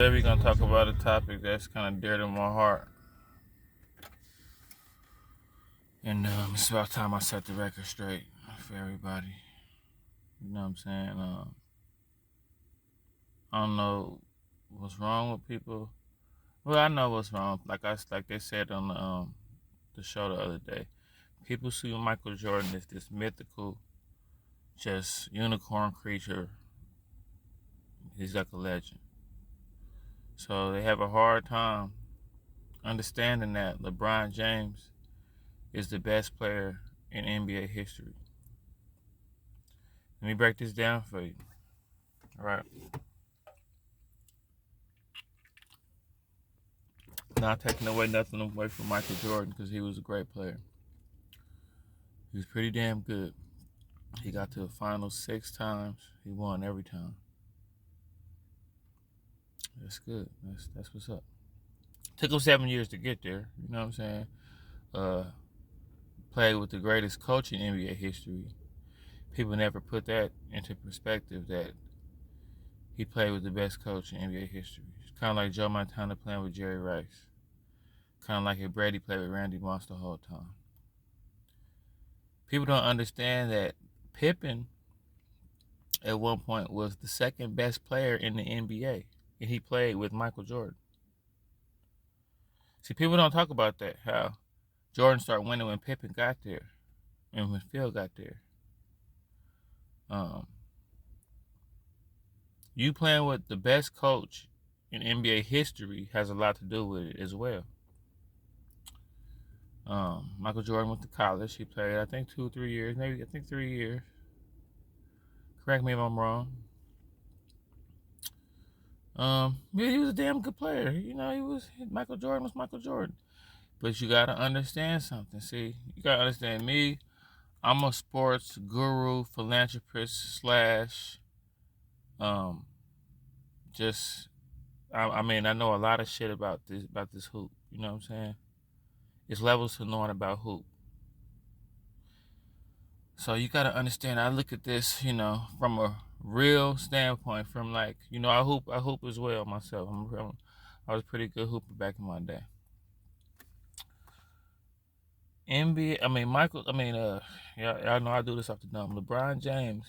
Today we're gonna talk about a topic that's kind of dear to my heart, and it's about time I set the record straight for everybody. You know what I'm saying? I don't know what's wrong with people. Well, I know what's wrong. Like they said on the show the other day, people see Michael Jordan as this mythical, just unicorn creature. He's like a legend. So they have a hard time understanding that LeBron James is the best player in NBA history. Let me break this down for you. All right. Not taking nothing away from Michael Jordan because he was a great player. He was pretty damn good. He got to the finals 6 times. He won every time. That's good. That's what's up. Took him 7 years to get there. You know what I'm saying? Uh, Played with the greatest coach in NBA history. People never put that into perspective that he played with the best coach in NBA history. It's kind of like Joe Montana playing with Jerry Rice. Kind of like if Brady played with Randy Moss the whole time. People don't understand that Pippen at one point was the second best player in the NBA, and he played with Michael Jordan. See, people don't talk about that, how Jordan started winning when Pippen got there and when Phil got there. You playing with the best coach in NBA history has a lot to do with it as well. Michael Jordan went to college. He played, I think, 2 or 3 years, maybe, I think 3 years. Correct me if I'm wrong. Yeah, he was a damn good player. You know, Michael Jordan was Michael Jordan. But you gotta understand something. See, you gotta understand me. I'm a sports guru, philanthropist slash, um, just. I mean, I know a lot of shit about this hoop. You know what I'm saying? It's levels to knowing about hoop. So you gotta understand. I look at this, from a real standpoint. From like, I hoop as well myself. I was a pretty good hooper back in my day. NBA, I mean Michael, I mean y'all know I do this off the dome. LeBron James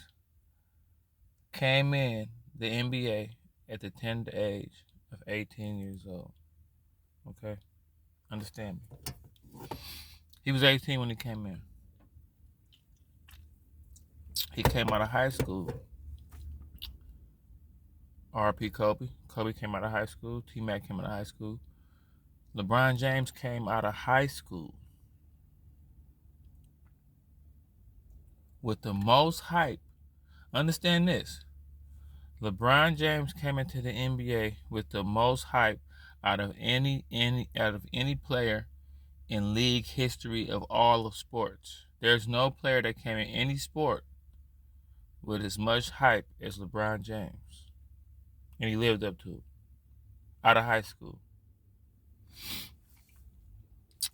came in the NBA at the tender age of 18 years old. Okay, understand me. He was 18 when he came in. He came out of high school. R.P. Kobe. Kobe came out of high school. T-Mac came out of high school. LeBron James came out of high school with the most hype. Understand this. LeBron James came into the NBA with the most hype out of any player in league history of all of sports. There's no player that came in any sport with as much hype as LeBron James. And he lived up to it. Out of high school.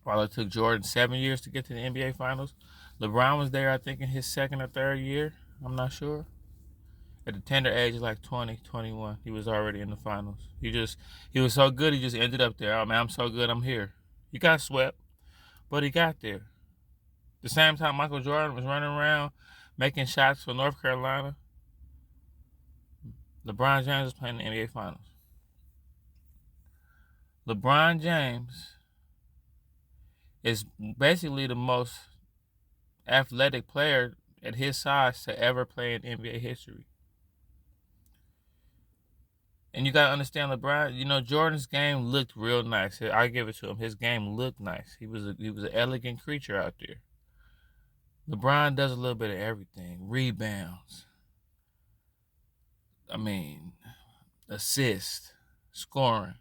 While it took Jordan 7 years to get to the NBA Finals, LeBron was there, I think, in his second or third year. I'm not sure. At the tender age of like 20, 21, he was already in the finals. He was so good, he just ended up there. Oh man, I'm so good, I'm here. He got swept, but he got there. The same time Michael Jordan was running around making shots for North Carolina, LeBron James was playing the NBA Finals. LeBron James is basically the most athletic player at his size to ever play in NBA history. And you gotta understand LeBron. Jordan's game looked real nice. I give it to him. His game looked nice. He was an elegant creature out there. LeBron does a little bit of everything. Rebounds. I mean, assists, scoring,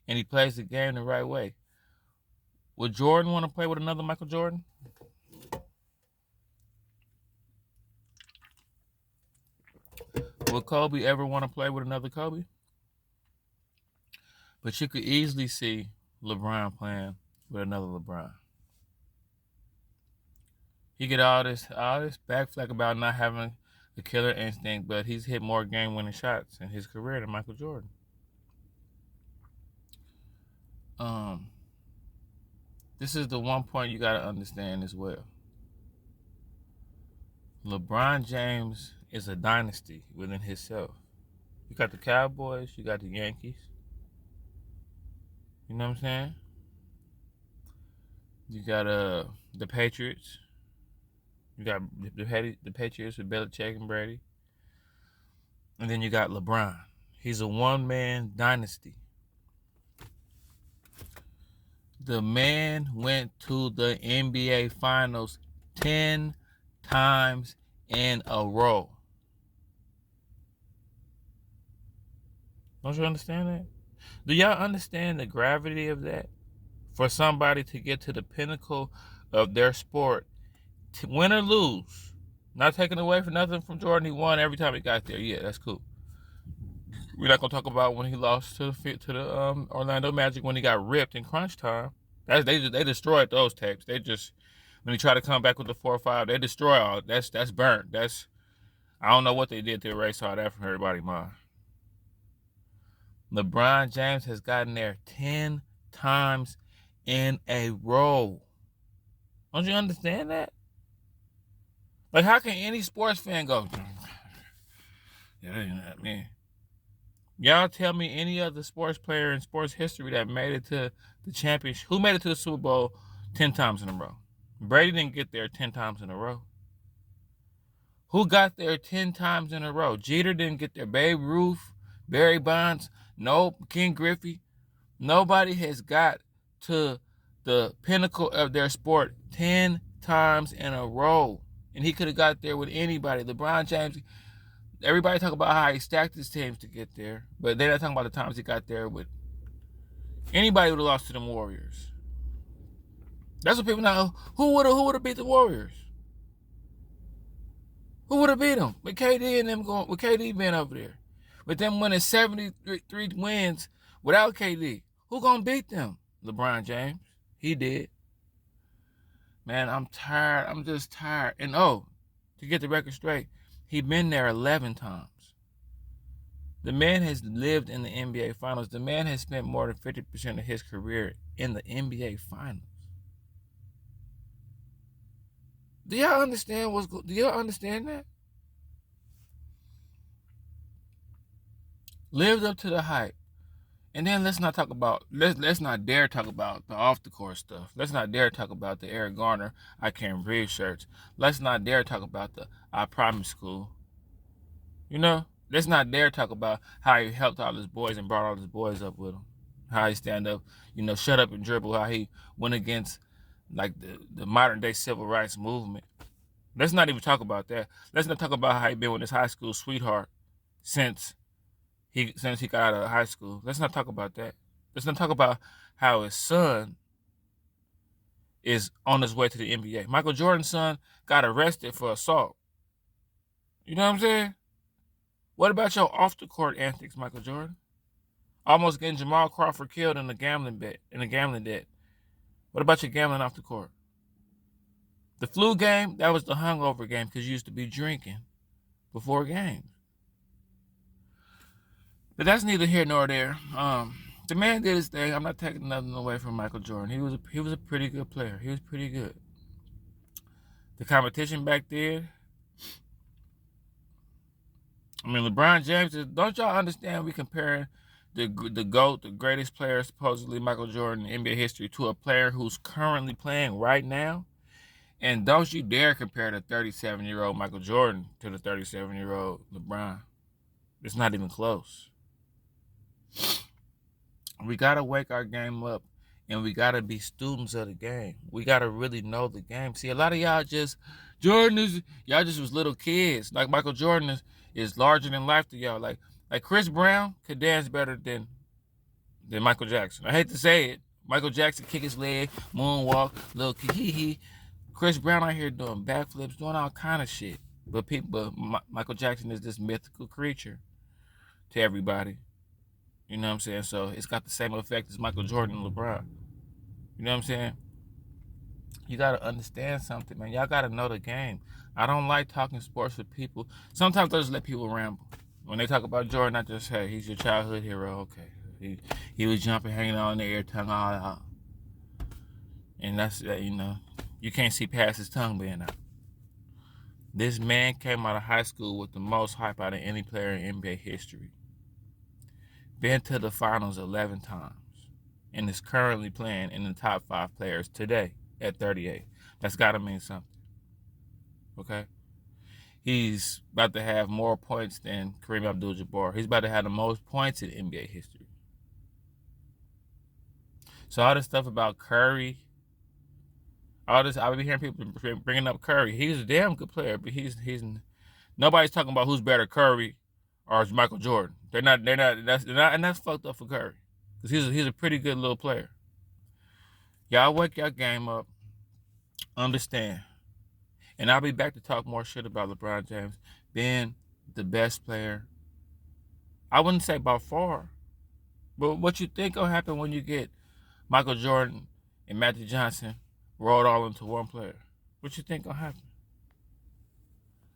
and he plays the game the right way. Would Jordan want to play with another Michael Jordan? Would Kobe ever want to play with another Kobe? But you could easily see LeBron playing with another LeBron. He get all this backflack about not having the killer instinct, but he's hit more game-winning shots in his career than Michael Jordan. um, this is the one point you gotta understand as well. LeBron James is a dynasty within himself. You got the Cowboys, you got the Yankees. You know what I'm saying? You got the Patriots. You got the Patriots with Belichick and Brady. And then you got LeBron. He's a one-man dynasty. The man went to the NBA Finals 10 times in a row. Don't you understand that? Do y'all understand the gravity of that? For somebody to get to the pinnacle of their sport, to win or lose, not taking away for nothing from Jordan, he won every time he got there. Yeah, that's cool. We're not gonna talk about when he lost to the Orlando Magic when he got ripped in crunch time. They destroyed those tapes. They just when he tried to come back with the 4-5, they destroy all. That's burnt. I don't know what they did to erase all that from everybody's mind. LeBron James has gotten there 10 times in a row. Don't you understand that? Like, how can any sports fan go, yeah, I mean, y'all tell me any other sports player in sports history that made it to the championship, who made it to the Super Bowl 10 times in a row? Brady didn't get there 10 times in a row. Who got there 10 times in a row? Jeter didn't get there. Babe Ruth, Barry Bonds, nope, Ken Griffey. Nobody has got to the pinnacle of their sport 10 times in a row. And he could have got there with anybody. LeBron James, everybody talk about how he stacked his teams to get there, but they're not talking about the times he got there with anybody would have lost to them Warriors. That's what people know. Who would have beat the Warriors? Who would have beat them? With KD and them going, with KD being over there. With them winning 73 wins without KD. Who gonna beat them? LeBron James. He did. Man, I'm tired. I'm just tired. And to get the record straight, he been there 11 times. The man has lived in the NBA Finals. The man has spent more than 50% of his career in the NBA Finals. Do y'all understand do y'all understand that? Lived up to the hype. And then let's not dare talk about the off the court stuff. Let's not dare talk about the Eric Garner I Can't Breathe shirts. Let's not dare talk about the I Promise School. You know? Let's not dare talk about how he helped all his boys and brought all his boys up with him. How he stand up, shut up and dribble, how he went against like the modern day civil rights movement. Let's not even talk about that. Let's not talk about how he been with his high school sweetheart since he got out of high school. Let's not talk about that. Let's not talk about how his son is on his way to the NBA. Michael Jordan's son got arrested for assault. You know what I'm saying? What about your off-the-court antics, Michael Jordan? Almost getting Jamal Crawford killed in a gambling debt. What about your gambling off the court? The flu game, that was the hungover game because you used to be drinking before games. But that's neither here nor there. The man did his thing. I'm not taking nothing away from Michael Jordan. He was a pretty good player. He was pretty good. The competition back there. I mean, LeBron James. Don't y'all understand? We comparing the GOAT, the greatest player supposedly Michael Jordan in NBA history, to a player who's currently playing right now. And don't you dare compare the 37-year-old Michael Jordan to the 37-year-old LeBron. It's not even close. We got to wake our game up, and we got to be students of the game. We got to really know the game. See, a lot of y'all y'all just was little kids. Like Michael Jordan is larger than life to y'all. Like Chris Brown could dance better than Michael Jackson. I hate to say it. Michael Jackson kick his leg, moonwalk, little hee. Chris Brown out here doing backflips, doing all kind of shit. But Michael Jackson is this mythical creature to everybody. You know what I'm saying? So it's got the same effect as Michael Jordan and LeBron. You know what I'm saying? You got to understand something, man. Y'all got to know the game. I don't like talking sports with people. Sometimes I just let people ramble. When they talk about Jordan, I just say, he's your childhood hero. Okay. He was jumping, hanging out in the air, tongue all out. And that's, you can't see past his tongue being out. This man came out of high school with the most hype out of any player in NBA history. Been to the finals 11 times. And is currently playing in the top 5 players today at 38. That's got to mean something. Okay? He's about to have more points than Kareem Abdul-Jabbar. He's about to have the most points in NBA history. So all this stuff about Curry, all this, I've been hearing people bringing up Curry. He's a damn good player, but he's nobody's talking about who's better, Curry or Michael Jordan. They're not. And that's fucked up for Curry because he's a pretty good little player. Y'all wake your game up. Understand. And I'll be back to talk more shit about LeBron James being the best player. I wouldn't say by far, but what you think will happen when you get Michael Jordan and Magic Johnson rolled all into one player? What you think gonna happen?